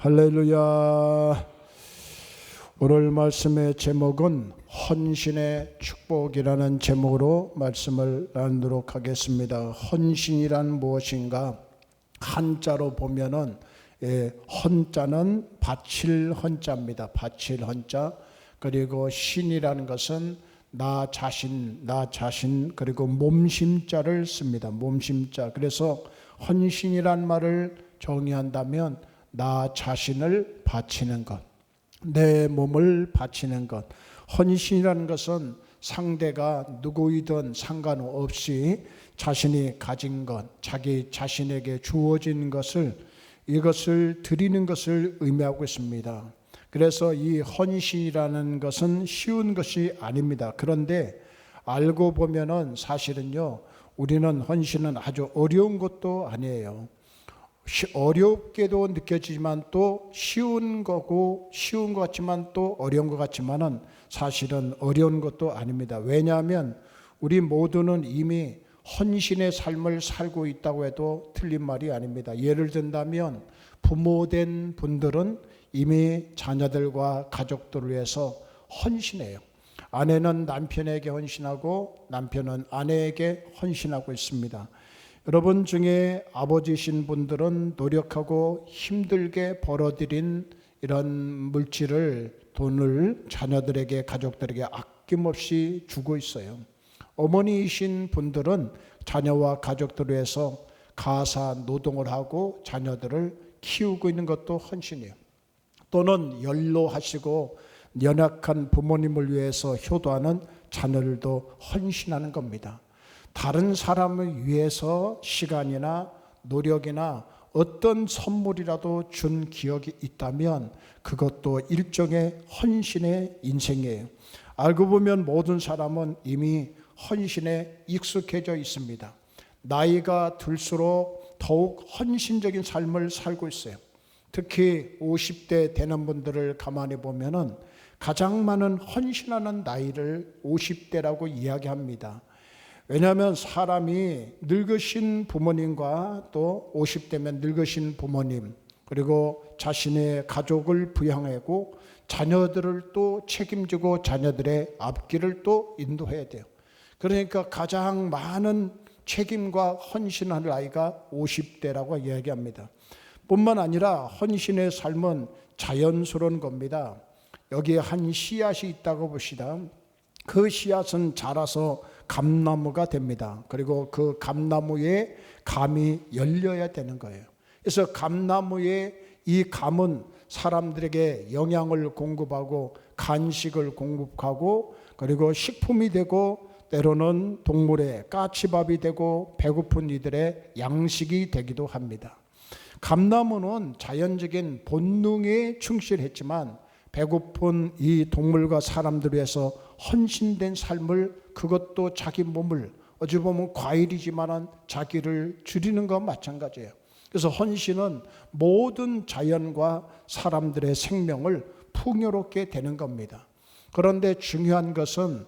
할렐루야. 오늘 말씀의 제목은 헌신의 축복이라는 제목으로 말씀을 나누도록 하겠습니다. 헌신이란 무엇인가? 한자로 보면은 헌자는 바칠 헌자입니다. 바칠 헌자. 그리고 신이라는 것은 나 자신 그리고 몸심자를 씁니다. 몸심자. 그래서 헌신이란 말을 정의한다면 나 자신을 바치는 것, 내 몸을 바치는 것. 헌신이라는 것은 상대가 누구이든 상관없이 자신이 가진 것, 자기 자신에게 주어진 것을, 이것을 드리는 것을 의미하고 있습니다. 그래서 이 헌신이라는 것은 쉬운 것이 아닙니다. 그런데 알고 보면은 사실은요, 우리는 헌신은 아주 어려운 것도 아니에요. 어렵게도 느껴지지만 또 쉬운 거고, 쉬운 것 같지만 또 어려운 것 같지만은 사실은 어려운 것도 아닙니다. 왜냐하면 우리 모두는 이미 헌신의 삶을 살고 있다고 해도 틀린 말이 아닙니다. 예를 든다면 부모된 분들은 이미 자녀들과 가족들을 위해서 헌신해요. 아내는 남편에게 헌신하고 남편은 아내에게 헌신하고 있습니다. 여러분 중에 아버지신 분들은 노력하고 힘들게 벌어들인 이런 물질을, 돈을 자녀들에게, 가족들에게 아낌없이 주고 있어요. 어머니이신 분들은 자녀와 가족들을 위해서 가사 노동을 하고 자녀들을 키우고 있는 것도 헌신이에요. 또는 연로하시고 연약한 부모님을 위해서 효도하는 자녀들도 헌신하는 겁니다. 다른 사람을 위해서 시간이나 노력이나 어떤 선물이라도 준 기억이 있다면 그것도 일종의 헌신의 인생이에요. 알고 보면 모든 사람은 이미 헌신에 익숙해져 있습니다. 나이가 들수록 더욱 헌신적인 삶을 살고 있어요. 특히 50대 되는 분들을 가만히 보면은 가장 많은 헌신하는 나이를 50대라고 이야기합니다. 왜냐하면 사람이 늙으신 부모님과 또 50대면 늙으신 부모님, 그리고 자신의 가족을 부양하고 자녀들을 또 책임지고 자녀들의 앞길을 또 인도해야 돼요. 그러니까 가장 많은 책임과 헌신할 나이가 50대라고 이야기합니다. 뿐만 아니라 헌신의 삶은 자연스러운 겁니다. 여기에 한 씨앗이 있다고 봅시다. 그 씨앗은 자라서 감나무가 됩니다. 그리고 그 감나무에 감이 열려야 되는 거예요. 그래서 감나무의 이 감은 사람들에게 영양을 공급하고 간식을 공급하고 그리고 식품이 되고 때로는 동물의 까치밥이 되고 배고픈 이들의 양식이 되기도 합니다. 감나무는 자연적인 본능에 충실했지만 배고픈 이 동물과 사람들을 위해서 헌신된 삶을, 그것도 자기 몸을, 어찌 보면 과일이지만 자기를 줄이는 것과 마찬가지예요. 그래서 헌신은 모든 자연과 사람들의 생명을 풍요롭게 되는 겁니다. 그런데 중요한 것은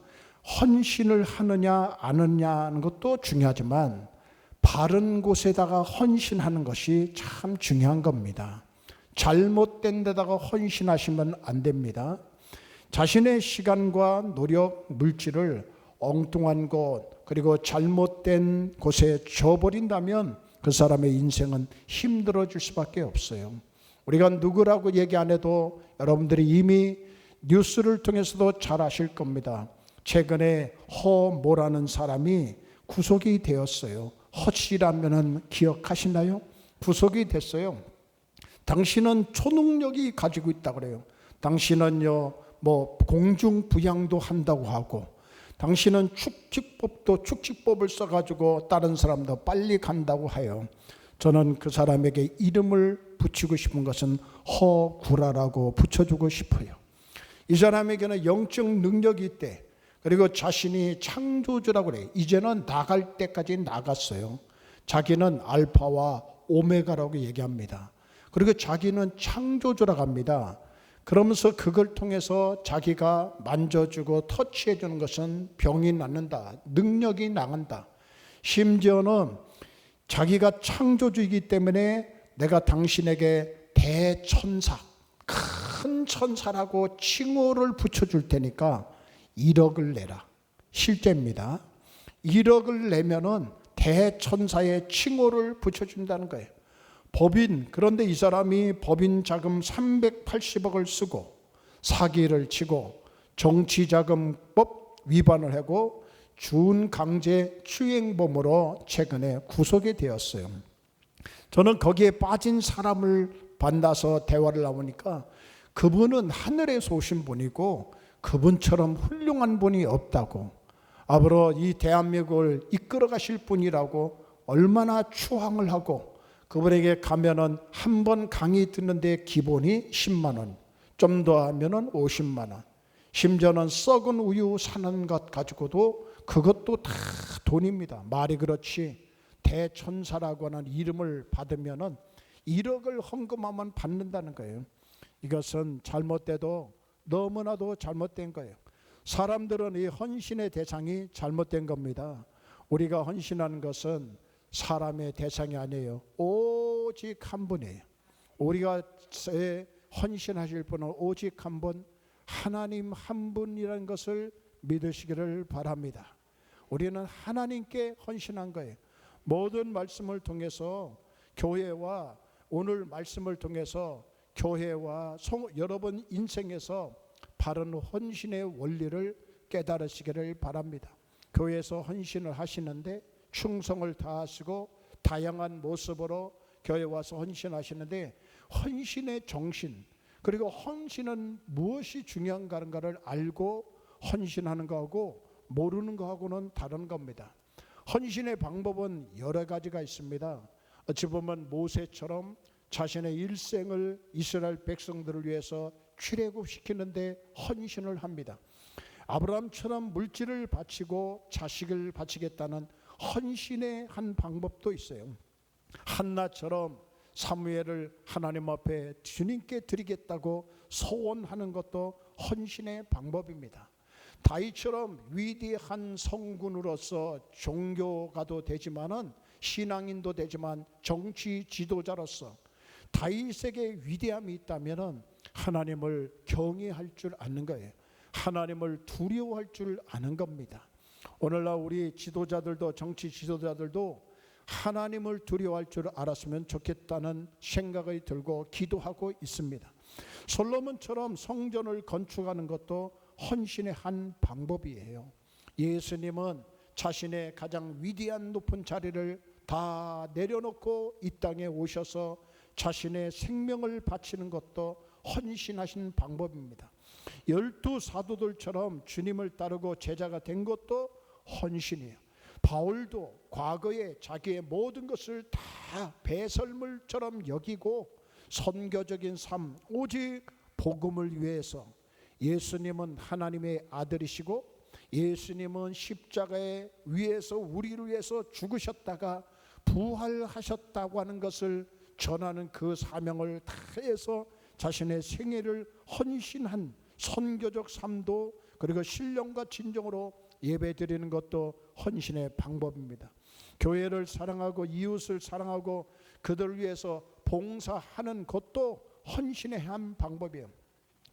헌신을 하느냐 안 하느냐는 것도 중요하지만 바른 곳에다가 헌신하는 것이 참 중요한 겁니다. 잘못된 데다가 헌신하시면 안 됩니다. 자신의 시간과 노력, 물질을 엉뚱한 곳, 그리고 잘못된 곳에 줘버린다면 그 사람의 인생은 힘들어질 수밖에 없어요. 우리가 누구라고 얘기 안 해도 여러분들이 이미 뉴스를 통해서도 잘 아실 겁니다. 최근에 허모라는 사람이 구속이 되었어요. 허씨라면 기억하시나요? 구속이 됐어요. 당신은 초능력이 가지고 있다고 그래요. 당신은요, 공중부양도 한다고 하고, 당신은 축지법을 써가지고 다른 사람도 빨리 간다고 해요. 저는 그 사람에게 이름을 붙이고 싶은 것은 허구라라고 붙여주고 싶어요. 이 사람에게는 영적 능력이 있대. 그리고 자신이 창조주라고 그래요. 이제는 나갈 때까지 나갔어요. 자기는 알파와 오메가라고 얘기합니다. 그리고 자기는 창조주라고 합니다. 그러면서 그걸 통해서 자기가 만져주고 터치해 주는 것은 병이 낫는다, 능력이 나간다. 심지어는 자기가 창조주이기 때문에 내가 당신에게 대천사, 큰 천사라고 칭호를 붙여줄 테니까 1억을 내라. 실제입니다. 1억을 내면은 대천사의 칭호를 붙여준다는 거예요. 법인, 그런데 이 사람이 법인 자금 380억을 쓰고 사기를 치고 정치자금법 위반을 하고 준강제추행범으로 최근에 구속이 되었어요. 저는 거기에 빠진 사람을 만나서 대화를 나오니까 그분은 하늘에서 오신 분이고 그분처럼 훌륭한 분이 없다고, 앞으로 이 대한민국을 이끌어 가실 분이라고 얼마나 추앙을 하고, 그분에게 가면은 한 번 강의 듣는데 기본이 10만 원, 좀 더 하면은 50만 원, 심지어는 썩은 우유 사는 것 가지고도 그것도 다 돈입니다. 말이 그렇지 대천사라고 하는 이름을 받으면은 1억을 헌금하면 받는다는 거예요. 이것은 잘못돼도 너무나도 잘못된 거예요. 사람들은 이 헌신의 대상이 잘못된 겁니다. 우리가 헌신하는 것은 사람의 대상이 아니에요. 오직 한 분이에요. 우리가 헌신하실 분은 오직 한 분, 하나님 한 분이라는 것을 믿으시기를 바랍니다. 우리는 하나님께 헌신한 거예요. 모든 말씀을 통해서 교회와 오늘 말씀을 통해서 교회와 여러분 인생에서 바른 헌신의 원리를 깨달으시기를 바랍니다. 교회에서 헌신을 하시는데 충성을 다하시고 다양한 모습으로 교회에 와서 헌신하시는데 헌신의 정신, 그리고 헌신은 무엇이 중요한가를 알고 헌신하는 거하고 모르는 거하고는 다른 겁니다. 헌신의 방법은 여러 가지가 있습니다. 어찌 보면 모세처럼 자신의 일생을 이스라엘 백성들을 위해서 출애굽시키는데 헌신을 합니다. 아브라함처럼 물질을 바치고 자식을 바치겠다는 헌신의 한 방법도 있어요. 한나처럼 사무엘을 하나님 앞에 주님께 드리겠다고 소원하는 것도 헌신의 방법입니다. 다윗처럼 위대한 성군으로서 종교가도 되지만은 신앙인도 되지만 정치 지도자로서 다윗에게 위대함이 있다면은 하나님을 경외할 줄 아는 거예요. 하나님을 두려워할 줄 아는 겁니다. 오늘날 우리 지도자들도, 정치 지도자들도 하나님을 두려워할 줄 알았으면 좋겠다는 생각이 들고 기도하고 있습니다. 솔로몬처럼 성전을 건축하는 것도 헌신의 한 방법이에요. 예수님은 자신의 가장 위대한 높은 자리를 다 내려놓고 이 땅에 오셔서 자신의 생명을 바치는 것도 헌신하신 방법입니다. 12 사도들처럼 주님을 따르고 제자가 된 것도 헌신이에요. 바울도 과거에 자기의 모든 것을 다 배설물처럼 여기고 선교적인 삶, 오직 복음을 위해서, 예수님은 하나님의 아들이시고 예수님은 십자가에 위해서 우리를 위해서 죽으셨다가 부활하셨다고 하는 것을 전하는 그 사명을 다해서 자신의 생애를 헌신한 선교적 삶도, 그리고 신령과 진정으로 예배드리는 것도 헌신의 방법입니다. 교회를 사랑하고 이웃을 사랑하고 그들을 위해서 봉사하는 것도 헌신의 한 방법이에요.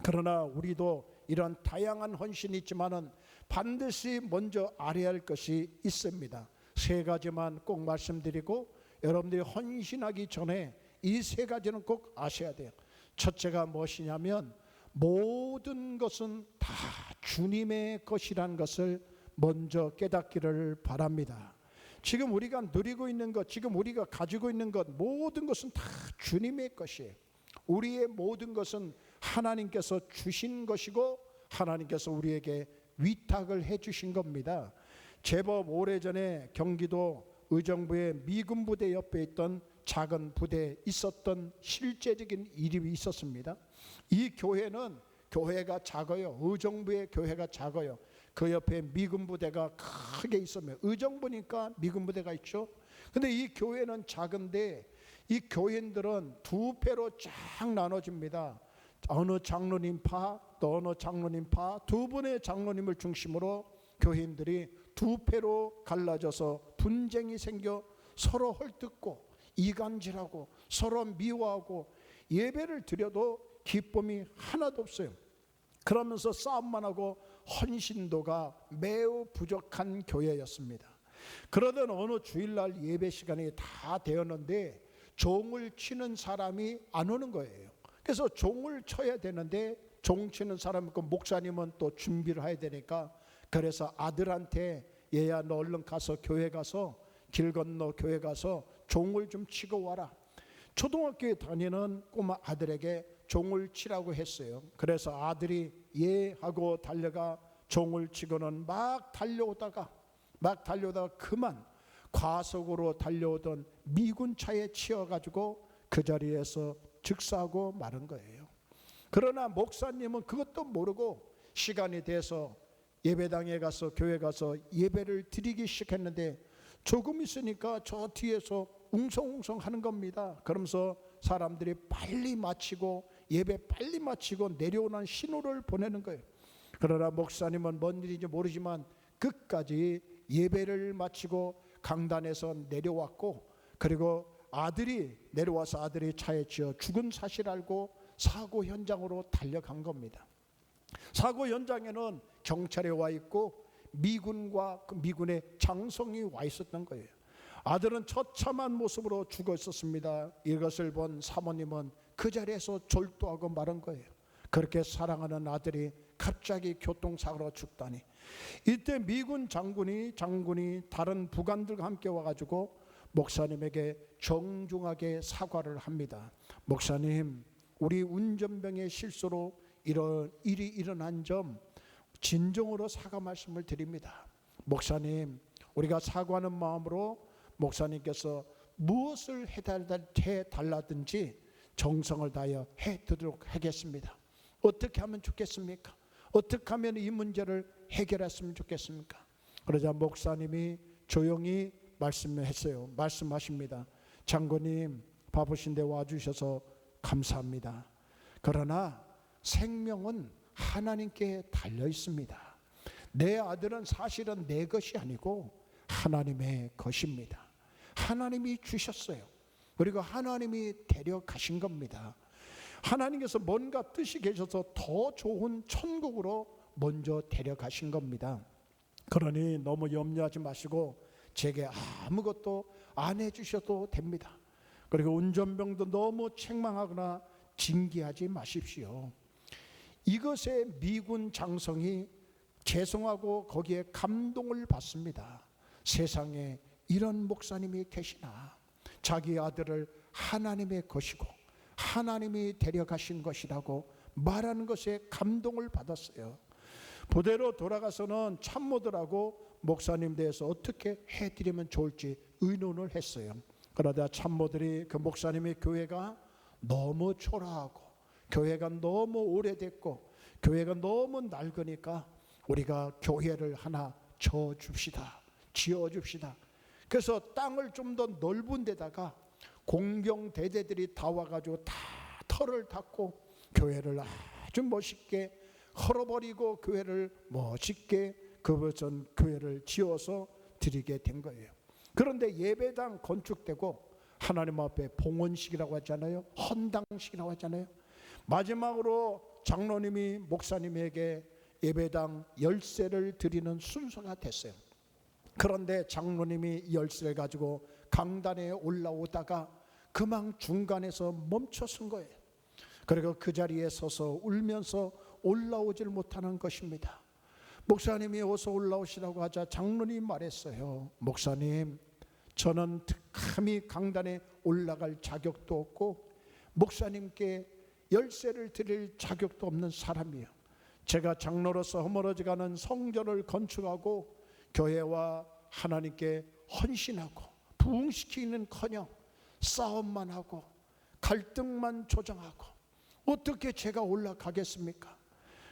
그러나 우리도 이런 다양한 헌신이 있지만은 반드시 먼저 알아야 할 것이 있습니다. 세 가지만 꼭 말씀드리고 여러분들이 헌신하기 전에 이 세 가지는 꼭 아셔야 돼요. 첫째가 무엇이냐면 모든 것은 다 주님의 것이라는 것을 먼저 깨닫기를 바랍니다. 지금 우리가 누리고 있는 것, 지금 우리가 가지고 있는 것, 모든 것은 다 주님의 것이에요. 우리의 모든 것은 하나님께서 주신 것이고 하나님께서 우리에게 위탁을 해 주신 겁니다. 제법 오래전에 경기도 의정부의 미군 부대 옆에 있던 작은 부대에 있었던 실제적인 일이 있었습니다. 이 교회는 교회가 작아요. 의정부의 교회가 작아요. 그 옆에 미군 부대가 크게 있으면 의정부니까 미군 부대가 있죠. 근데 이 교회는 작은데 이 교인들은 두 패로 쫙 나눠집니다. 어느 장로님 파, 또 어느 장로님 파, 두 분의 장로님을 중심으로 교인들이 두 패로 갈라져서 분쟁이 생겨 서로 헐뜯고 이간질하고 서로 미워하고 예배를 드려도 기쁨이 하나도 없어요. 그러면서 싸움만 하고 헌신도가 매우 부족한 교회였습니다. 그러던 어느 주일날 예배 시간이 다 되었는데 종을 치는 사람이 안 오는 거예요. 그래서 종을 쳐야 되는데 종 치는 사람 그 목사님은 또 준비를 해야 되니까, 그래서 아들한테 얘야 너 얼른 가서 교회 가서 길 건너 교회 가서 종을 좀 치고 와라. 초등학교에 다니는 꼬마 아들에게 종을 치라고 했어요. 그래서 아들이 예 하고 달려가 종을 치고는 막 달려오다가 그만 과속으로 달려오던 미군 차에 치여가지고 그 자리에서 즉사하고 마른 거예요. 그러나 목사님은 그것도 모르고 시간이 돼서 예배당에 가서 교회 가서 예배를 드리기 시작했는데 조금 있으니까 저 뒤에서 웅성웅성 하는 겁니다. 그러면서 사람들이 빨리 마치고 예배 빨리 마치고 내려오는 신호를 보내는 거예요. 그러나 목사님은 뭔 일인지 모르지만 끝까지 예배를 마치고 강단에서 내려왔고, 그리고 아들이 내려와서 아들이 차에 치여 죽은 사실 알고 사고 현장으로 달려간 겁니다. 사고 현장에는 경찰이 와 있고 미군과 그 미군의 장성이 와 있었던 거예요. 아들은 처참한 모습으로 죽어 있었습니다. 이것을 본 사모님은 그 자리에서 졸도하고 마른 거예요. 그렇게 사랑하는 아들이 갑자기 교통사고로 죽다니. 이때 미군 장군이 다른 부관들과 함께 와가지고 목사님에게 정중하게 사과를 합니다. 목사님, 우리 운전병의 실수로 이런 일이 일어난 점 진정으로 사과 말씀을 드립니다. 목사님, 우리가 사과하는 마음으로 목사님께서 무엇을 해달라든지 정성을 다하여 해드리도록 하겠습니다. 어떻게 하면 좋겠습니까? 어떻게 하면 이 문제를 해결했으면 좋겠습니까? 그러자 목사님이 조용히 말씀하십니다. 장군님, 바쁘신데 와주셔서 감사합니다. 그러나 생명은 하나님께 달려 있습니다. 내 아들은 사실은 내 것이 아니고 하나님의 것입니다. 하나님이 주셨어요. 그리고 하나님이 데려가신 겁니다. 하나님께서 뭔가 뜻이 계셔서 더 좋은 천국으로 먼저 데려가신 겁니다. 그러니 너무 염려하지 마시고 제게 아무것도 안 해주셔도 됩니다. 그리고 운전병도 너무 책망하거나 징계하지 마십시오. 이것에 미군 장성이 죄송하고 거기에 감동을 받습니다. 세상에 이런 목사님이 계시나. 자기 아들을 하나님의 것이고 하나님이 데려가신 것이라고 말하는 것에 감동을 받았어요. 부대로 돌아가서는 참모들하고 목사님 대해서 어떻게 해드리면 좋을지 의논을 했어요. 그러다 참모들이 그 목사님의 교회가 너무 초라하고 교회가 너무 오래됐고 교회가 너무 낡으니까 우리가 교회를 하나 지어줍시다. 그래서 땅을 좀 더 넓은 데다가 공경대대들이 다 와가지고 다 터를 닦고 교회를 아주 멋있게 헐어버리고 교회를 멋있게 그것은 교회를 지어서 드리게 된 거예요. 그런데 예배당 건축되고 하나님 앞에 봉헌식이라고 하잖아요. 헌당식이라고 하잖아요. 마지막으로 장로님이 목사님에게 예배당 열쇠를 드리는 순서가 됐어요. 그런데 장로님이 열쇠를 가지고 강단에 올라오다가 그만 중간에서 멈춰선 거예요. 그리고 그 자리에 서서 울면서 올라오질 못하는 것입니다. 목사님이 어서 올라오시라고 하자 장로님이 말했어요. 목사님, 저는 감히 강단에 올라갈 자격도 없고 목사님께 열쇠를 드릴 자격도 없는 사람이에요. 제가 장로로서 허물어져가는 성전을 건축하고 교회와 하나님께 헌신하고 부흥시키는커녕 싸움만 하고 갈등만 조장하고 어떻게 제가 올라가겠습니까?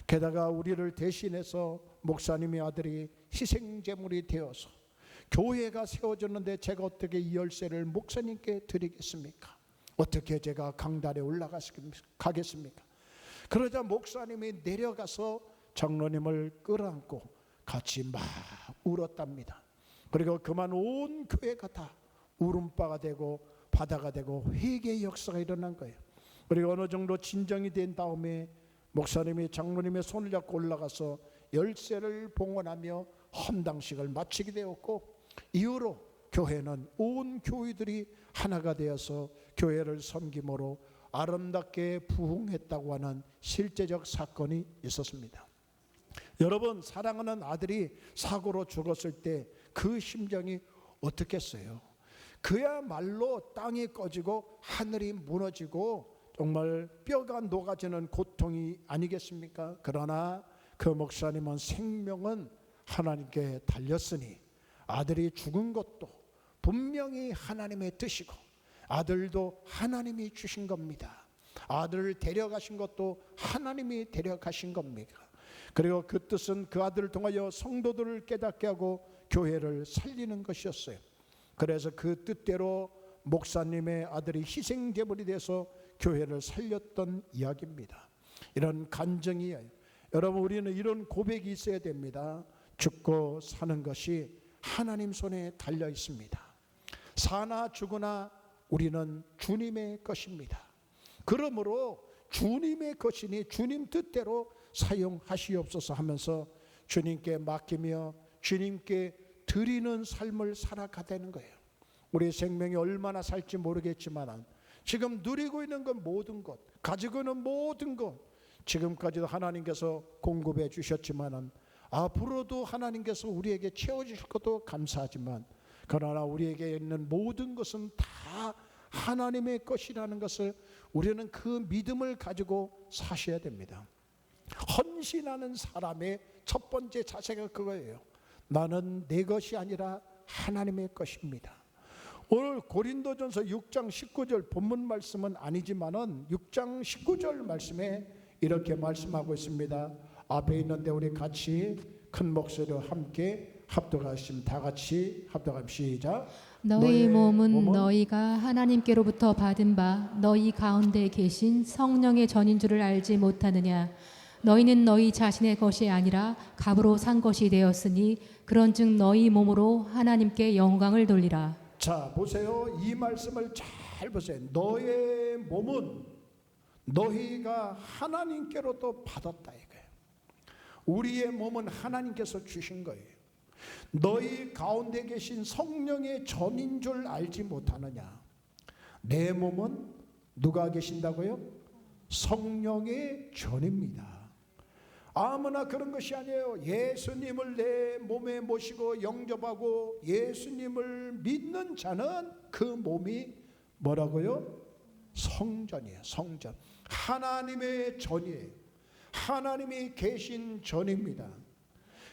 게다가 우리를 대신해서 목사님의 아들이 희생제물이 되어서 교회가 세워졌는데 제가 어떻게 이 열쇠를 목사님께 드리겠습니까? 어떻게 제가 강단에 올라가겠습니까? 그러자 목사님이 내려가서 장로님을 끌어안고 같이 막 울었답니다. 그리고 그만 온 교회가 다 울음바가 되고 바다가 되고 회개의 역사가 일어난 거예요. 그리고 어느 정도 진정이 된 다음에 목사님이 장로님의 손을 잡고 올라가서 열쇠를 봉헌하며 헌당식을 마치게 되었고, 이후로 교회는 온 교회들이 하나가 되어서 교회를 섬김으로 아름답게 부흥했다고 하는 실제적 사건이 있었습니다. 여러분, 사랑하는 아들이 사고로 죽었을 때 그 심정이 어떻겠어요? 그야말로 땅이 꺼지고 하늘이 무너지고 정말 뼈가 녹아지는 고통이 아니겠습니까? 그러나 그 목사님은 생명은 하나님께 달렸으니 아들이 죽은 것도 분명히 하나님의 뜻이고, 아들도 하나님이 주신 겁니다. 아들을 데려가신 것도 하나님이 데려가신 겁니다. 그리고 그 뜻은 그 아들을 통하여 성도들을 깨닫게 하고 교회를 살리는 것이었어요. 그래서 그 뜻대로 목사님의 아들이 희생제물이 돼서 교회를 살렸던 이야기입니다. 이런 간증이에요. 여러분, 우리는 이런 고백이 있어야 됩니다. 죽고 사는 것이 하나님 손에 달려 있습니다. 사나 죽으나 우리는 주님의 것입니다. 그러므로 주님의 것이니 주님 뜻대로 사용하시옵소서 하면서 주님께 맡기며 주님께 드리는 삶을 살아가는 거예요. 우리 생명이 얼마나 살지 모르겠지만 지금 누리고 있는 건 모든 것, 가지고 있는 모든 것, 지금까지도 하나님께서 공급해 주셨지만 앞으로도 하나님께서 우리에게 채워주실 것도 감사하지만, 그러나 우리에게 있는 모든 것은 다 하나님의 것이라는 것을 우리는 그 믿음을 가지고 사셔야 됩니다. 헌신하는 사람의 첫 번째 자세가 그거예요. 나는 내 것이 아니라 하나님의 것입니다. 오늘 고린도전서 6장 19절 본문 말씀은 아니지만은 6장 19절 말씀에 이렇게 말씀하고 있습니다. 앞에 있는데 우리 같이 큰 목소리로 함께 합독하시면, 다 같이 합독하면 시작. 너희 몸은 너희가 하나님께로부터 받은 바 너희 가운데 계신 성령의 전인 줄을 알지 못하느냐. 너희는 너희 자신의 것이 아니라 값으로 산 것이 되었으니 그런즉 너희 몸으로 하나님께 영광을 돌리라. 자, 보세요. 이 말씀을 잘 보세요. 너의 몸은 너희가 하나님께로부터 받았다 이거예요. 우리의 몸은 하나님께서 주신 거예요. 너희 가운데 계신 성령의 전인 줄 알지 못하느냐. 내 몸은 누가 계신다고요? 성령의 전입니다. 아무나 그런 것이 아니에요. 예수님을 내 몸에 모시고 영접하고 예수님을 믿는 자는 그 몸이 뭐라고요? 성전이에요. 성전. 하나님의 전이에요. 하나님이 계신 전입니다.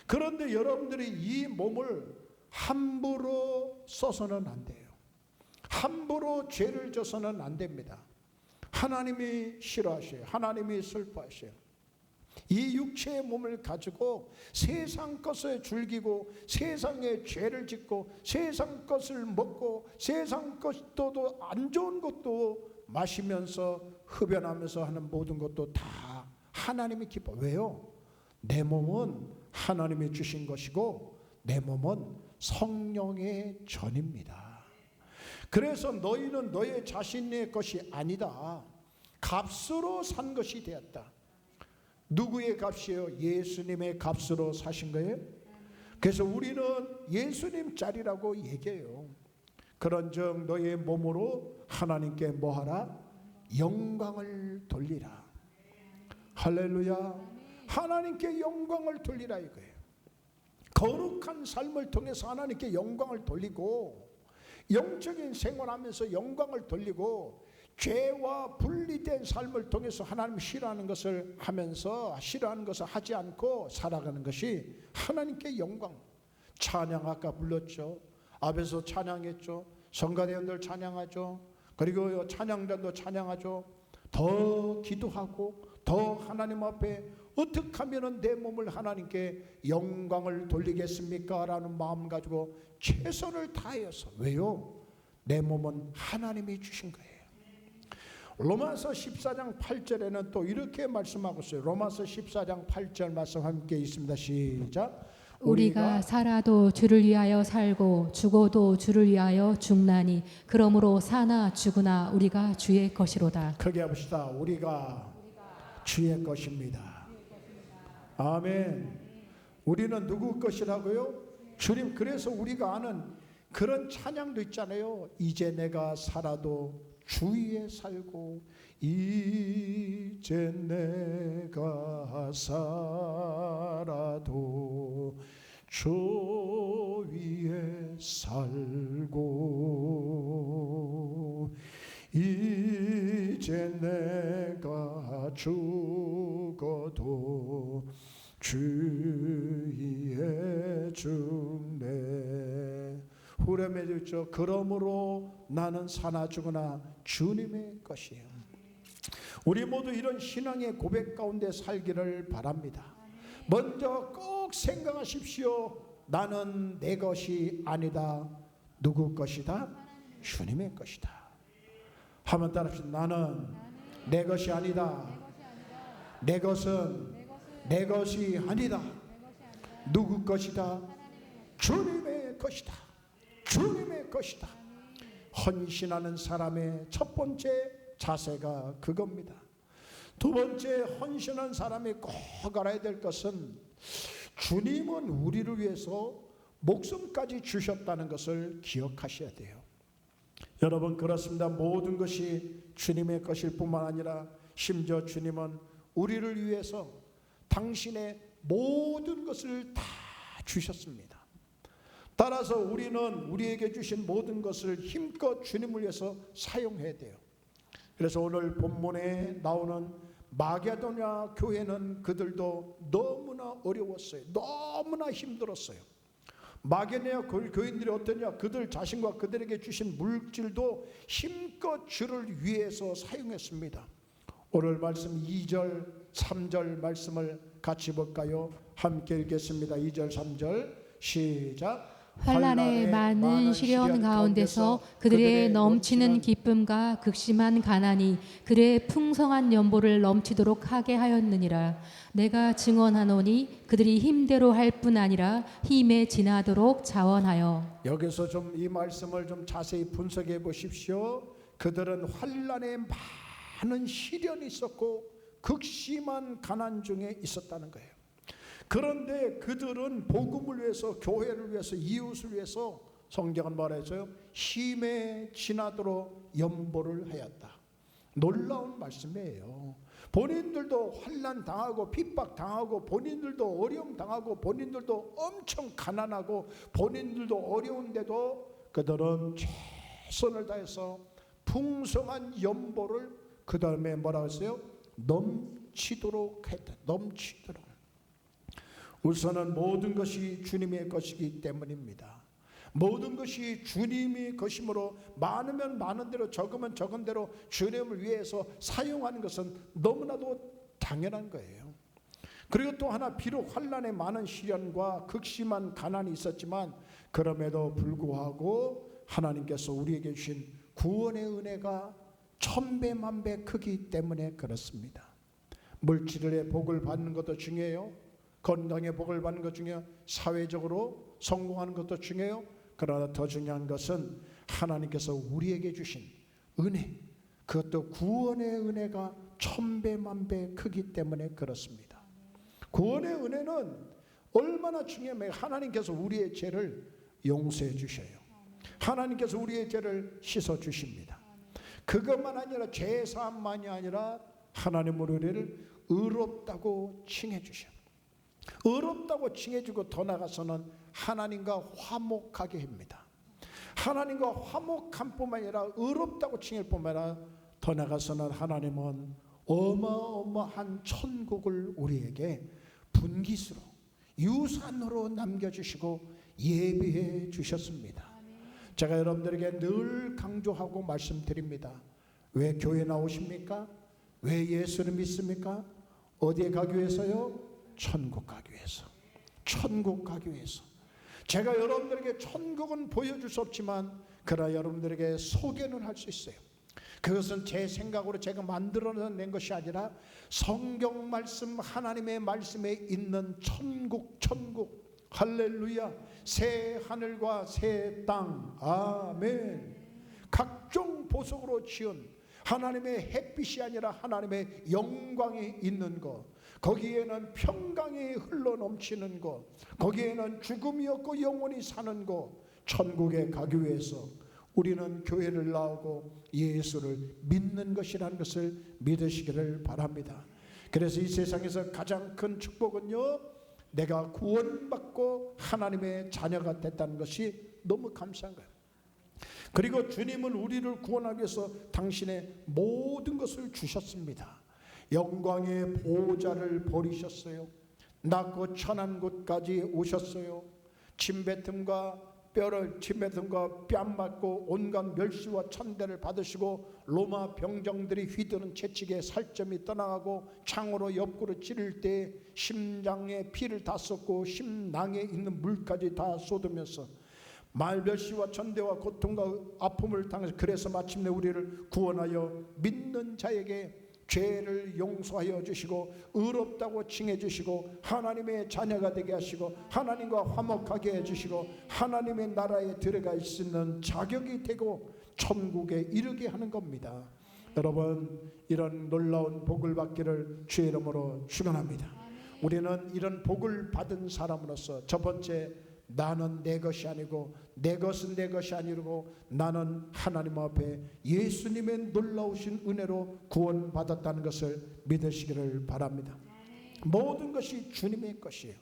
그런데 여러분들이 이 몸을 함부로 써서는 안 돼요. 함부로 죄를 져서는 안 됩니다. 하나님이 싫어하셔요. 하나님이 슬퍼하셔요. 이 육체의 몸을 가지고 세상 것에 즐기고 세상의 죄를 짓고 세상 것을 먹고 세상 것도 안 좋은 것도 마시면서 흡연하면서 하는 모든 것도 다 하나님이 기뻐. 왜요? 내 몸은 하나님이 주신 것이고 내 몸은 성령의 전입니다. 그래서 너희는 너의 자신의 것이 아니다. 값으로 산 것이 되었다. 누구의 값이에요? 예수님의 값으로 사신 거예요. 그래서 우리는 예수님 짤이라고 얘기해요. 그런즉 너의 몸으로 하나님께 뭐하라? 영광을 돌리라. 할렐루야. 하나님께 영광을 돌리라 이거예요. 거룩한 삶을 통해서 하나님께 영광을 돌리고 영적인 생활하면서 영광을 돌리고 죄와 분리된 삶을 통해서 하나님 싫어하는 것을 하면서 싫어하는 것을 하지 않고 살아가는 것이 하나님께 영광. 찬양 아까 불렀죠. 앞에서 찬양했죠. 성가대원들 찬양하죠. 그리고 찬양단도 찬양하죠. 더 기도하고 더 하나님 앞에 어떻게 하면 내 몸을 하나님께 영광을 돌리겠습니까? 라는 마음 가지고 최선을 다해서. 왜요? 내 몸은 하나님이 주신 거예요. 로마서 14장 8절에는 또 이렇게 말씀하고 있어요. 로마서 14장 8절 말씀 함께 있습니다. 시작. 우리가 살아도 주를 위하여 살고 죽어도 주를 위하여 죽나니 그러므로 사나 죽으나 우리가 주의 것이로다. 크게 합시다. 우리가 주의 것입니다. 아멘. 우리는 누구 것이라고요? 주님. 그래서 우리가 아는 그런 찬양도 있잖아요. 이제 내가 살아도 주 위에 살고 이제 내가 살아도 주 위에 살고 이제 내가 죽어도 주 위에 죽네. 후렴에 있죠. 그러므로 나는 사나 죽으나 주님의 것이에요. 우리 모두 이런 신앙의 고백 가운데 살기를 바랍니다. 먼저 꼭 생각하십시오. 나는 내 것이 아니다. 누구 것이다? 주님의 것이다. 한번 따라합시다. 나는 내 것이 아니다. 내 것은 내 것이 아니다. 누구 것이다? 주님의 것이다. 주님의 것이다. 헌신하는 사람의 첫 번째 자세가 그겁니다. 두 번째, 헌신한 사람이 꼭 알아야 될 것은 주님은 우리를 위해서 목숨까지 주셨다는 것을 기억하셔야 돼요. 여러분, 그렇습니다. 모든 것이 주님의 것일 뿐만 아니라 심지어 주님은 우리를 위해서 당신의 모든 것을 다 주셨습니다. 따라서 우리는 우리에게 주신 모든 것을 힘껏 주님을 위해서 사용해야 돼요. 그래서 오늘 본문에 나오는 마게도냐 교회는 그들도 너무나 어려웠어요. 너무나 힘들었어요. 마게도냐 교인들이 어떠냐? 그들 자신과 그들에게 주신 물질도 힘껏 주를 위해서 사용했습니다. 오늘 말씀 2절 3절 말씀을 같이 볼까요? 함께 읽겠습니다. 2절 3절 시작. 환난의 많은 시련 가운데서 그들의 넘치는 기쁨과 극심한 가난이 그들의 풍성한 연보를 넘치도록 하게 하였느니라. 내가 증언하노니 그들이 힘대로 할 뿐 아니라 힘에 지나도록 자원하여. 여기서 좀 이 말씀을 좀 자세히 분석해 보십시오. 그들은 환난에 많은 시련이 있었고 극심한 가난 중에 있었다는 거예요. 그런데 그들은 복음을 위해서, 교회를 위해서, 이웃을 위해서 성경은 말해줘요. 힘에 지나도록 연보를 하였다. 놀라운 말씀이에요. 본인들도 환난 당하고 핍박 당하고 본인들도 어려움 당하고 본인들도 엄청 가난하고 본인들도 어려운데도 그들은 최선을 다해서 풍성한 연보를 그 다음에 뭐라고 했어요? 넘치도록 했다. 넘치도록. 우선은 모든 것이 주님의 것이기 때문입니다. 모든 것이 주님의 것이므로 많으면 많은 대로 적으면 적은 대로 주님을 위해서 사용하는 것은 너무나도 당연한 거예요. 그리고 또 하나, 비록 환난에 많은 시련과 극심한 가난이 있었지만 그럼에도 불구하고 하나님께서 우리에게 주신 구원의 은혜가 천배 만배 크기 때문에 그렇습니다. 물질의 복을 받는 것도 중요해요. 건강의 복을 받는 것 중에 사회적으로 성공하는 것도 중요해요. 그러나 더 중요한 것은 하나님께서 우리에게 주신 은혜, 그것도 구원의 은혜가 천배 만배 크기 때문에 그렇습니다. 구원의 은혜는 얼마나 중요하면 하나님께서 우리의 죄를 용서해 주셔요. 하나님께서 우리의 죄를 씻어 주십니다. 그것만 아니라 죄사함만이 아니라 하나님 우리를 의롭다고 칭해 주셔요. 의롭다고 칭해주고 더 나아가서는 하나님과 화목하게 합니다. 하나님과 화목한 뿐만 아니라 의롭다고 칭할 뿐만 아니라 더 나아가서는 하나님은 어마어마한 천국을 우리에게 분깃으로 유산으로 남겨주시고 예비해 주셨습니다. 제가 여러분들에게 늘 강조하고 말씀드립니다. 왜 교회 나오십니까? 왜 예수를 믿습니까? 어디에 가기 위해서요? 천국 가기 위해서. 천국 가기 위해서. 제가 여러분들에게 천국은 보여줄 수 없지만 그러나 여러분들에게 소개는 할 수 있어요. 그것은 제 생각으로 제가 만들어낸 것이 아니라 성경 말씀, 하나님의 말씀에 있는 천국 할렐루야. 새 하늘과 새 땅. 아멘. 각종 보석으로 지은 하나님의 햇빛이 아니라 하나님의 영광이 있는 것, 거기에는 평강이 흘러넘치는 것, 거기에는 죽음이 없고 영원히 사는 것, 천국에 가기 위해서 우리는 교회를 나오고 예수를 믿는 것이라는 것을 믿으시기를 바랍니다. 그래서 이 세상에서 가장 큰 축복은요, 내가 구원받고 하나님의 자녀가 됐다는 것이 너무 감사한 거예요. 그리고 주님은 우리를 구원하기 위해서 당신의 모든 것을 주셨습니다. 영광의 보호자를 버리셨어요. 낮고 천한 곳까지 오셨어요. 침뱉음과 뺨 맞고 온갖 멸시와 천대를 받으시고 로마 병정들이 휘두른 채찍에 살점이 떠나가고 창으로 옆구리 찌를 때 심장에 피를 다 쏟고 심낭에 있는 물까지 다 쏟으면서 말멸시와 천대와 고통과 아픔을 당해서, 그래서 마침내 우리를 구원하여 믿는 자에게 죄를 용서하여 주시고 의롭다고 칭해 주시고 하나님의 자녀가 되게 하시고 하나님과 화목하게 해주시고 하나님의 나라에 들어갈 수 있는 자격이 되고 천국에 이르게 하는 겁니다. 여러분, 이런 놀라운 복을 받기를 주의 이름으로 축원합니다. 우리는 이런 복을 받은 사람으로서 첫 번째, 나는 내 것이 아니고 내 것은 내 것이 아니고 나는 하나님 앞에 예수님의 놀라우신 은혜로 구원받았다는 것을 믿으시기를 바랍니다. 모든 것이 주님의 것이에요.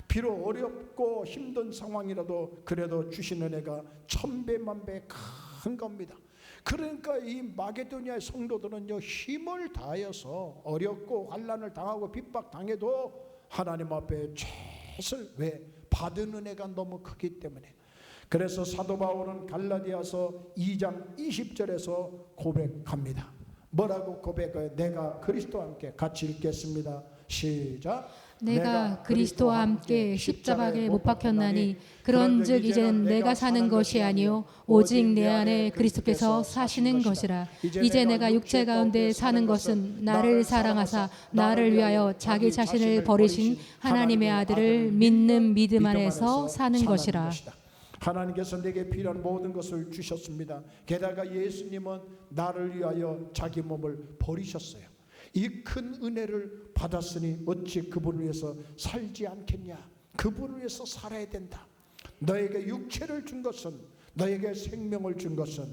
비록 어렵고 힘든 상황이라도 그래도 주신 은혜가 천배 만배 큰 겁니다. 그러니까 이 마게도니아의 성도들은요, 힘을 다하여서 어렵고 환난을 당하고 핍박당해도 하나님 앞에 최선을, 왜? 받은 은혜가 너무 크기 때문에. 그래서 사도 바울은 갈라디아서 2장 20절에서 고백합니다. 뭐라고 고백해요? 내가 그리스도와 함께 같이 읽겠습니다. 시작. 내가 그리스도와 함께 십자가에 못 박혔나니 그런즉 이제는 내가 사는 것이 아니요 오직 내 안에 그리스도께서 사시는 것이라. 이제 내가 육체 가운데 사는 것은 나를 사랑하사 나를 위하여 자기 자신을 버리신 하나님의 아들을 믿는 믿음 안에서 사는 것이라. 하나님께서 내게 필요한 모든 것을 주셨습니다. 게다가 예수님은 나를 위하여 자기 몸을 버리셨어요. 이 큰 은혜를 받았으니 어찌 그분을 위해서 살지 않겠냐. 그분을 위해서 살아야 된다. 너에게 육체를 준 것은, 너에게 생명을 준 것은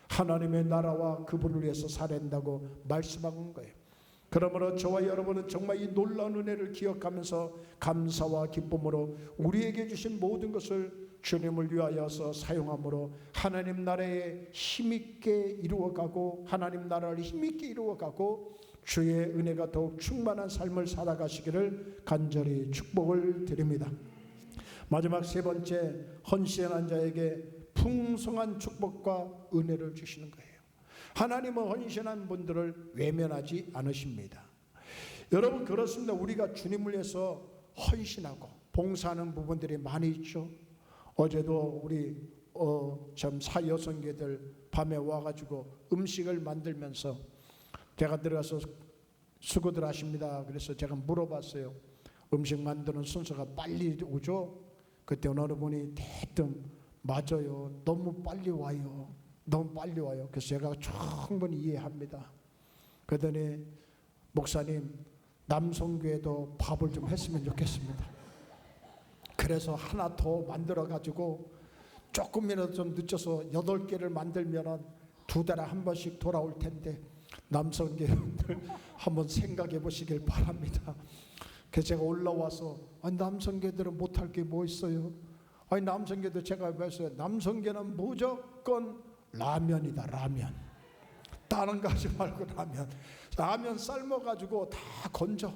하나님의 나라와 그분을 위해서 살아야 한다고 말씀한 거예요. 그러므로 저와 여러분은 정말 이 놀라운 은혜를 기억하면서 감사와 기쁨으로 우리에게 주신 모든 것을 주님을 위하여서 사용함으로 하나님 나라에 힘있게 이루어가고 하나님 나라를 힘있게 이루어가고 주의 은혜가 더욱 충만한 삶을 살아가시기를 간절히 축복을 드립니다. 마지막 세 번째, 헌신한 자에게 풍성한 축복과 은혜를 주시는 거예요. 하나님은 헌신한 분들을 외면하지 않으십니다. 여러분, 그렇습니다. 우리가 주님을 위해서 헌신하고 봉사하는 부분들이 많이 있죠. 어제도 우리 참 사여성계들 밤에 와가지고 음식을 만들면서 제가 들어가서 수고들 하십니다. 그래서 제가 물어봤어요. 음식 만드는 순서가 빨리 오죠? 그때 어느 분이 대뜸 맞아요. 너무 빨리 와요. 너무 빨리 와요. 그래서 제가 충분히 이해합니다. 그러더니 목사님, 남성교회도 밥을 좀 했으면 좋겠습니다. 그래서 하나 더 만들어 가지고 조금이라도 좀 늦춰서 8개를 만들면 2달에 한 번씩 돌아올 텐데 남성교회들 한번 생각해 보시길 바랍니다. 그래서 제가 올라와서 아니, 남성교회들은 못할 게 뭐 있어요? 아니, 남성교회도 제가 봤어요. 남성교회는 무조건 라면이다. 라면. 다른 거 하지 말고 라면 삶아가지고 다 건져.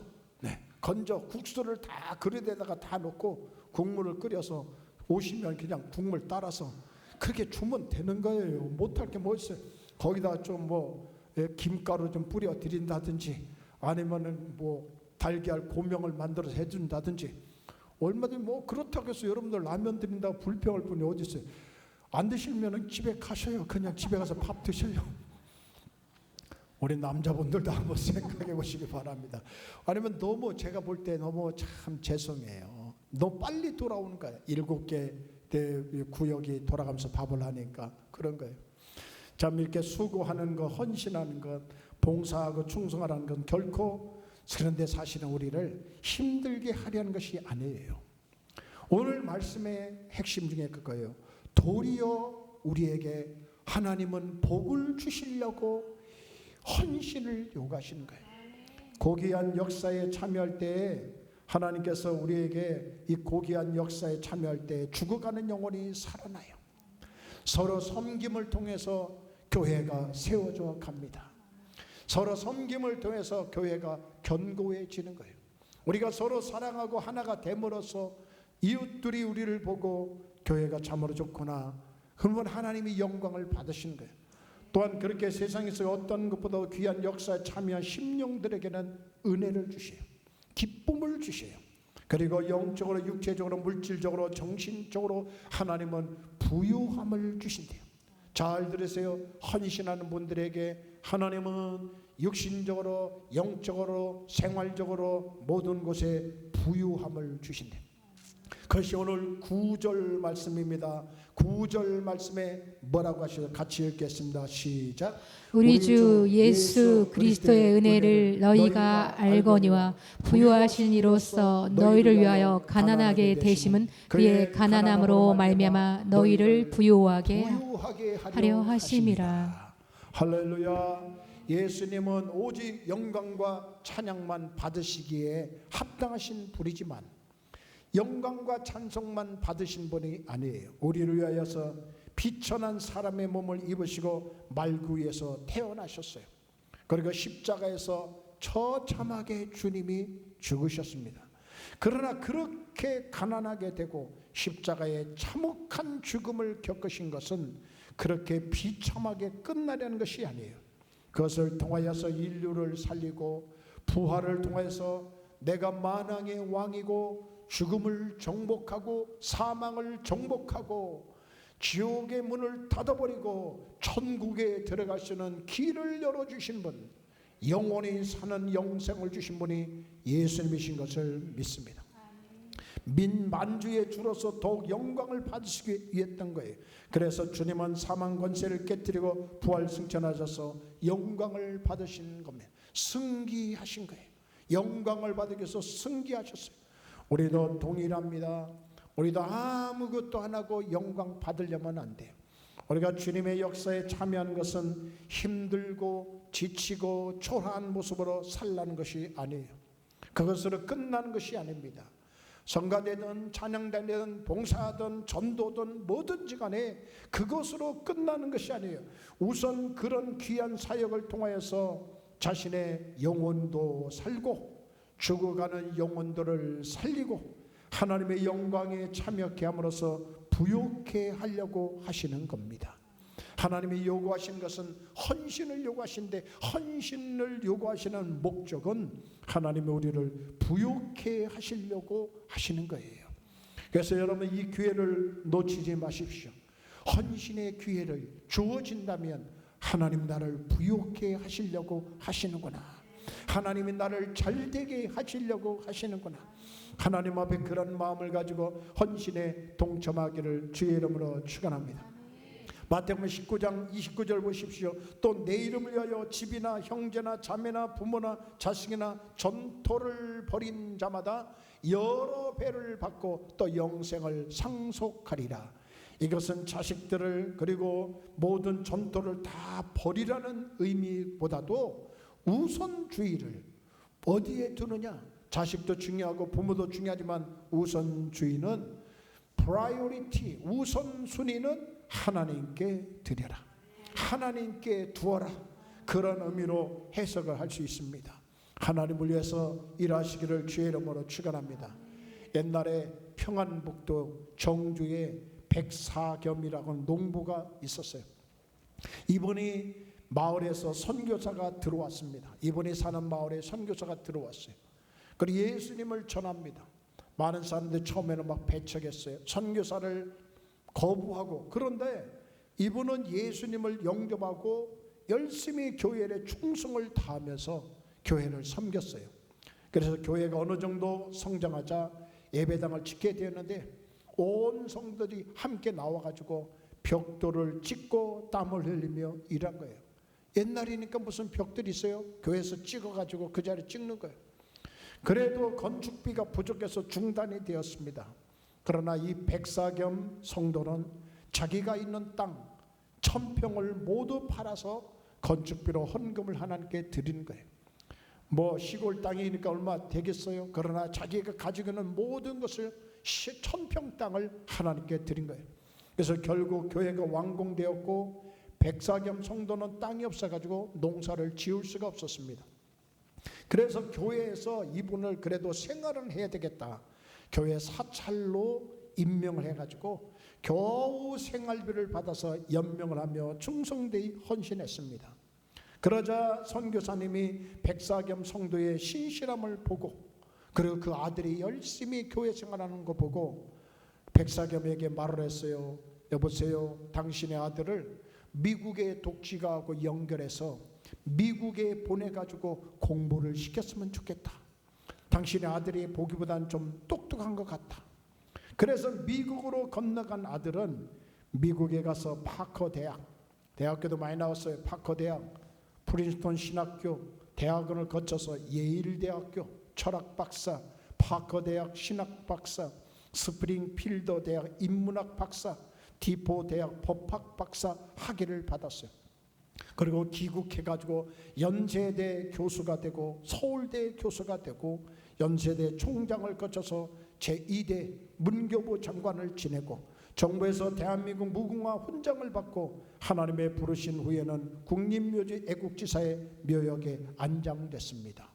건져 국수를 다 그릇에다가 다 넣고 국물을 끓여서 오시면 그냥 국물 따라서 그렇게 주면 되는 거예요. 못할 게 뭐 있어요? 거기다 좀 김가루 좀 뿌려 드린다든지 아니면은 달걀 고명을 만들어서 해준다든지 얼마든지 그렇다고 해서 여러분들 라면 드린다고 불평할 분이 어디 있어요? 안 드시면은 집에 가셔요. 그냥 집에 가서 밥 드셔요. 우리 남자분들도 한번 생각해 보시기 바랍니다. 아니면 너무 제가 볼 때 너무 참 죄송해요. 너 빨리 돌아오는 거야. 7개 구역이 돌아가면서 밥을 하니까 그런 거예요. 참 이렇게 수고하는 것, 헌신하는 것, 봉사하고 충성하는 건 결코, 그런데 사실은 우리를 힘들게 하려는 것이 아니에요. 오늘 말씀의 핵심 중에 그거예요. 도리어 우리에게 하나님은 복을 주시려고 헌신을 요구하시는 거예요. 고귀한 역사에 참여할 때에 하나님께서 우리에게 이 고귀한 역사에 참여할 때 죽어가는 영혼이 살아나요. 서로 섬김을 통해서 교회가 세워져 갑니다. 서로 섬김을 통해서 교회가 견고해지는 거예요. 우리가 서로 사랑하고 하나가 됨으로써 이웃들이 우리를 보고 교회가 참으로 좋구나, 그러면 하나님이 영광을 받으시는 거예요. 또한 그렇게 세상에서 어떤 것보다 귀한 역사에 참여한 심령들에게는 은혜를 주셔요. 기쁨을 주셔요. 그리고 영적으로, 육체적으로, 물질적으로, 정신적으로 하나님은 부유함을 주신대요. 잘 들으세요. 헌신하는 분들에게 하나님은 육신적으로, 영적으로, 생활적으로 모든 곳에 부유함을 주신대요. 그것이 오늘 9절 말씀입니다. 9절 말씀에 뭐라고 하시죠? 같이 읽겠습니다. 시작. 우리 주 예수 그리스도의 은혜를 너희가 알거니와 부유하신 이로써 너희를 위하여 가난하게 되심은 그의 가난함으로 말미암아 너희를 부유하게 하려 하심이라. 할렐루야. 예수님은 오직 영광과 찬양만 받으시기에 합당하신 분이지만 영광과 찬송만 받으신 분이 아니에요. 우리를 위하여서 비천한 사람의 몸을 입으시고 말구에서 태어나셨어요. 그리고 십자가에서 처참하게 주님이 죽으셨습니다. 그러나 그렇게 가난하게 되고 십자가의 참혹한 죽음을 겪으신 것은 그렇게 비참하게 끝나려는 것이 아니에요. 그것을 통하여서 인류를 살리고 부활을 통해서 내가 만왕의 왕이고 죽음을 정복하고 사망을 정복하고 지옥의 문을 닫아버리고 천국에 들어가시는 길을 열어주신 분, 영원히 사는 영생을 주신 분이 예수님이신 것을 믿습니다. 만주의 주로서 더욱 영광을 받으시기 위했던 거예요. 그래서 주님은 사망 권세를 깨뜨리고 부활 승천하셔서 영광을 받으신 겁니다. 승기하신 거예요. 영광을 받기 위해서 승기하셨어요. 우리도 동일합니다. 우리도 아무것도 안 하고 영광 받으려면 안 돼요. 우리가 주님의 역사에 참여하는 것은 힘들고 지치고 초라한 모습으로 살라는 것이 아니에요. 그것으로 끝나는 것이 아닙니다. 성가되든 찬양되든 봉사하든 전도든 뭐든지 간에 그것으로 끝나는 것이 아니에요. 우선 그런 귀한 사역을 통하여서 자신의 영혼도 살고 죽어가는 영혼들을 살리고 하나님의 영광에 참여케 함으로써 부욕케 하려고 하시는 겁니다. 하나님이 요구하신 것은 헌신을 요구하시는데 헌신을 요구하시는 목적은 하나님이 우리를 부욕케 하시려고 하시는 거예요. 그래서 여러분 이 기회를 놓치지 마십시오. 헌신의 기회를 주어진다면 하나님 나를 부욕케 하시려고 하시는구나. 하나님이 나를 잘되게 하시려고 하시는구나. 하나님 앞에 그런 마음을 가지고 헌신에 동참하기를 주의 이름으로 축원합니다. 마태복음 19장 29절 보십시오. 또 내 이름을 위하여 집이나 형제나 자매나 부모나 자식이나 전토를 벌인 자마다 여러 배를 받고 또 영생을 상속하리라. 이것은 자식들을 그리고 모든 전토를 다 버리라는 의미보다도 우선주의를 어디에 두느냐. 자식도 중요하고 부모도 중요하지만 우선주의는 priority, 우선순위는 하나님께 드려라, 하나님께 두어라. 그런 의미로 해석을 할 수 있습니다. 하나님을 위해서 일하시기를 주의 이름으로 축원합니다. 옛날에 평안북도 정주에 백사겸이라고 농부가 있었어요. 이분이 마을에서 선교사가 들어왔습니다. 이분이 사는 마을에 선교사가 들어왔어요. 그리고 예수님을 전합니다. 많은 사람들이 처음에는 막 배척했어요. 선교사를 거부하고. 그런데 이분은 예수님을 영접하고 열심히 교회에 충성을 다하면서 교회를 섬겼어요. 그래서 교회가 어느 정도 성장하자 예배당을 짓게 되었는데 온 성도들이 함께 나와가지고 벽돌을 찍고 땀을 흘리며 일한 거예요. 옛날이니까 무슨 벽돌이 있어요? 교회에서 찍어가지고 그 자리에 찍는 거예요. 그래도 건축비가 부족해서 중단이 되었습니다. 그러나 이 백사겸 성도는 자기가 있는 땅 1000평을 모두 팔아서 건축비로 헌금을 하나님께 드리는 거예요. 뭐 시골 땅이니까 얼마 되겠어요? 그러나 자기가 가지고 있는 모든 것을 1000평 땅을 하나님께 드린 거예요. 그래서 결국 교회가 완공되었고 백사겸 성도는 땅이 없어가지고 농사를 지을 수가 없었습니다. 그래서 교회에서 이분을 그래도 생활을 해야 되겠다, 교회 사찰로 임명을 해가지고 겨우 생활비를 받아서 연명을 하며 충성되이 헌신했습니다. 그러자 선교사님이 백사겸 성도의 신실함을 보고, 그리고 그 아들이 열심히 교회 생활하는 거 보고 백사겸에게 말을 했어요. 여보세요, 당신의 아들을 미국의 독지가하고 연결해서 미국에 보내가지고 공부를 시켰으면 좋겠다. 당신의 아들이 보기보다는 좀 똑똑한 것 같다. 그래서 미국으로 건너간 아들은 미국에 가서 파커 대학교도 많이 나왔어요. 파커 대학, 프린스턴 신학교, 대학원을 거쳐서 예일 대학교 철학 박사, 파커 대학 신학 박사, 스프링필더 대학 인문학 박사, 디포 대학 법학 박사 학위를 받았어요. 그리고 귀국해가지고 연세대 교수가 되고 서울대 교수가 되고 연세대 총장을 거쳐서 제2대 문교부 장관을 지내고 정부에서 대한민국 무궁화 훈장을 받고 하나님의 부르신 후에는 국립묘지 애국지사의 묘역에 안장됐습니다.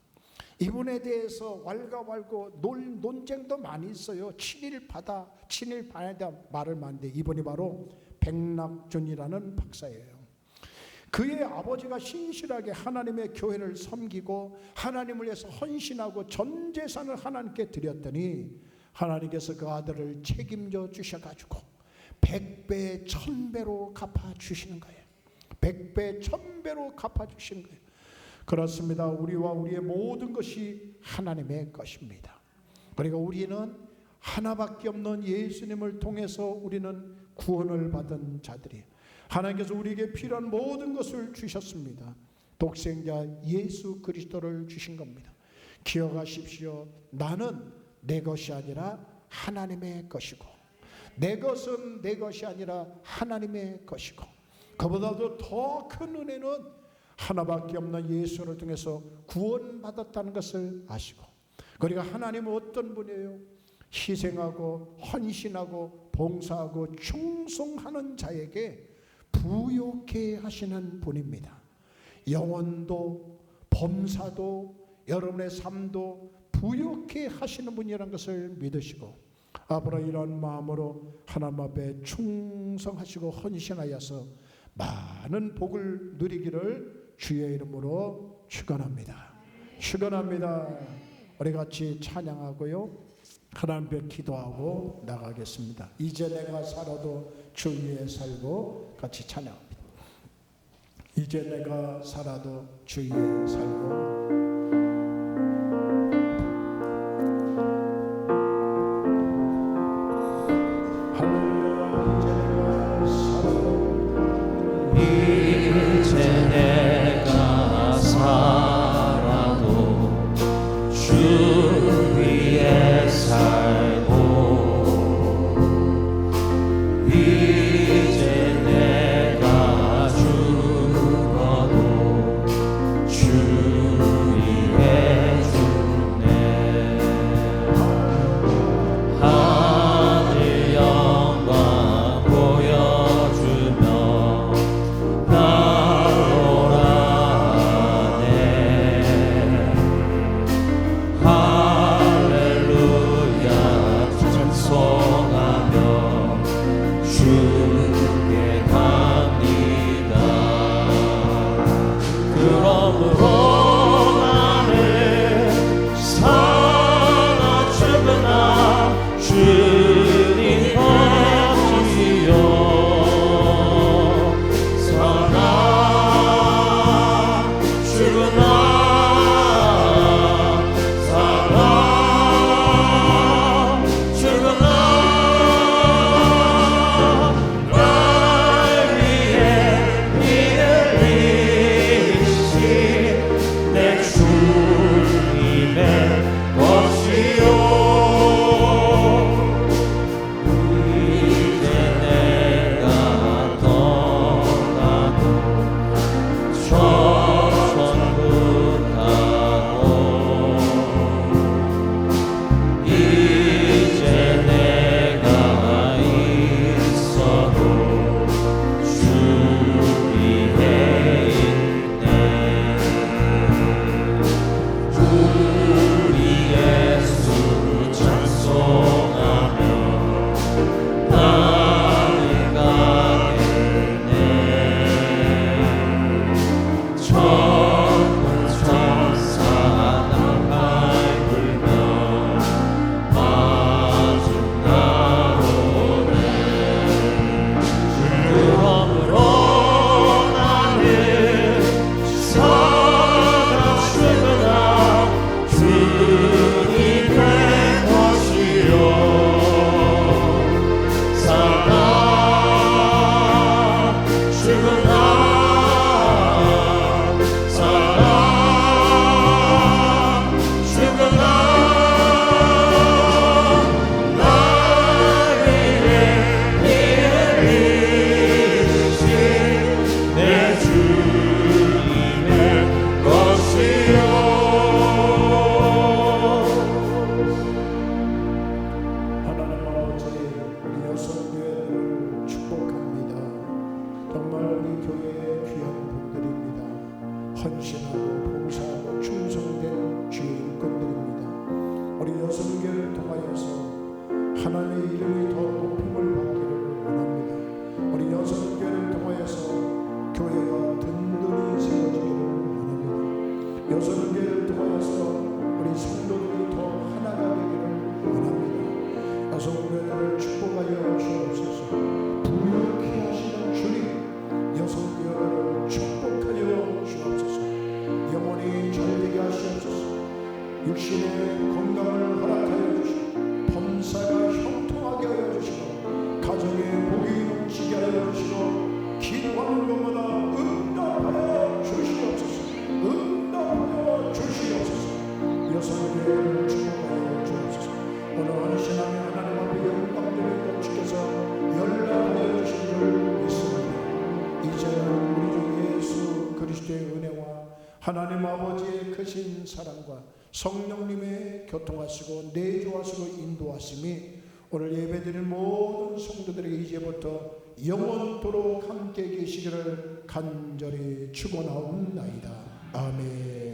이분에 대해서 왈가왈부 논쟁도 많이 있어요. 친일파다, 친일파에다 말을 많은데 이분이 바로 백낙준이라는 박사예요. 그의 아버지가 신실하게 하나님의 교회를 섬기고 하나님을 위해서 헌신하고 전 재산을 하나님께 드렸더니 하나님께서 그 아들을 책임져 주셔가지고 100배 1000배로 갚아주시는 거예요. 100배 1000배로 갚아주시는 거예요. 그렇습니다. 우리와 우리의 모든 것이 하나님의 것입니다. 그리고 우리는 하나밖에 없는 예수님을 통해서 우리는 구원을 받은 자들이에요. 하나님께서 우리에게 필요한 모든 것을 주셨습니다. 독생자 예수 그리스도를 주신 겁니다. 기억하십시오. 나는 내 것이 아니라 하나님의 것이고, 내 것은 내 것이 아니라 하나님의 것이고, 그보다도 더 큰 은혜는 하나밖에 없는 예수를 통해서 구원받았다는 것을 아시고, 그리고 하나님은 어떤 분이에요? 희생하고 헌신하고 봉사하고 충성하는 자에게 부요케 하시는 분입니다. 영혼도 범사도 여러분의 삶도 부요케 하시는 분이라는 것을 믿으시고 앞으로 이런 마음으로 하나님 앞에 충성하시고 헌신하여서 많은 복을 누리기를 주의 이름으로 축원합니다. 축원합니다. 우리 같이 찬양하고요, 하나님 앞에 기도하고 나가겠습니다. 이제 내가 살아도 주 위에 살고, 같이 찬양합니다. 이제 내가 살아도 주 위에 살고, 이제 내가 살아도 주 위에 살고, 이제 내가 죽어도 주 위에 죽네. 하늘 영광 보여주며 나오라네. 할렐루야 육신의 건강을 허락하여 주시고 범사가 형통하게 하여 주시고 가정에 복이 넘치게 하여 주시고 기도하는 것마다 응답하여 주시옵소서. 응답하여 주시옵소서. 여성교회를 축복하여 주옵소서. 오늘 헌신하며 하나님 앞에 영광드리고 주께서 연락하여 주신 줄 믿습니다. 이제는 우리 주 예수 그리스도의 은혜와 하나님 아버지의 크신 사랑과 성령님의 교통하시고 내주하시고 인도하심이 오늘 예배드린 모든 성도들에게 이제부터 영원토록 함께 계시기를 간절히 축원하옵나이다. 아멘.